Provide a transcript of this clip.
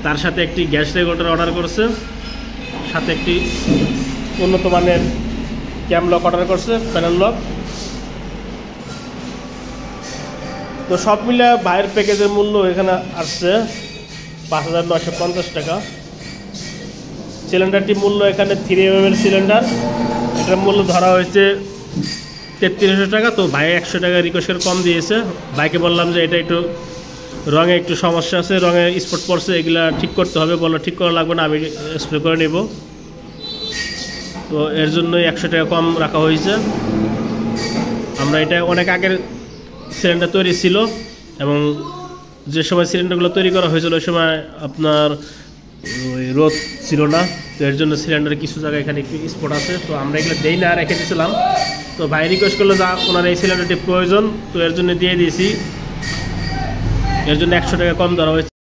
তার সাথে একটি গ্যাস রেগুলেটর অর্ডার করছে, সাথে একটি উন্নত মানের ক্যাম লক অর্ডার করছে, প্যানেল লক। তো সব মিলে ভাইয়ের প্যাকেজের মূল্য এখানে আসছে 5,950 টাকা। সিলিন্ডারটির মূল্য এখানে 3mm এর সিলিন্ডার, এটার মূল্য ধরা হয়েছে 3300 টাকা। তো ভাই 100 টাকা রিকোয়েস্ট করে কম দিয়েছে। ভাইকে বললাম যে এটা একটু রঙে একটু সমস্যা আছে, রঙে স্পট পড়ছে, এগুলা ঠিক করতে হবে। বললো ঠিক করা লাগবে না, আমি স্প্রে করে নেব। তো এর জন্যই 100 টাকা কম রাখা হয়েছে। আমরা এটা অনেক আগের সিলিন্ডার তৈরি ছিল, এবং যে সময় সিলিন্ডারগুলো তৈরি করা হয়েছিল ওই সময় আপনার ওই রোদ ছিল না, তো এর জন্য সিলিন্ডারের কিছু জায়গায় এখানে একটু স্পট আছে। তো আমরা এগুলো দেই না, রেখে দিয়েছিলাম। তো ভাই রিকোয়েস্ট করলো যা ওনার এই সিলিন্ডারটি প্রয়োজন, তো এর জন্য দিয়ে দিয়েছি। এর জন্য 100 টাকা কম ধরা হয়েছে।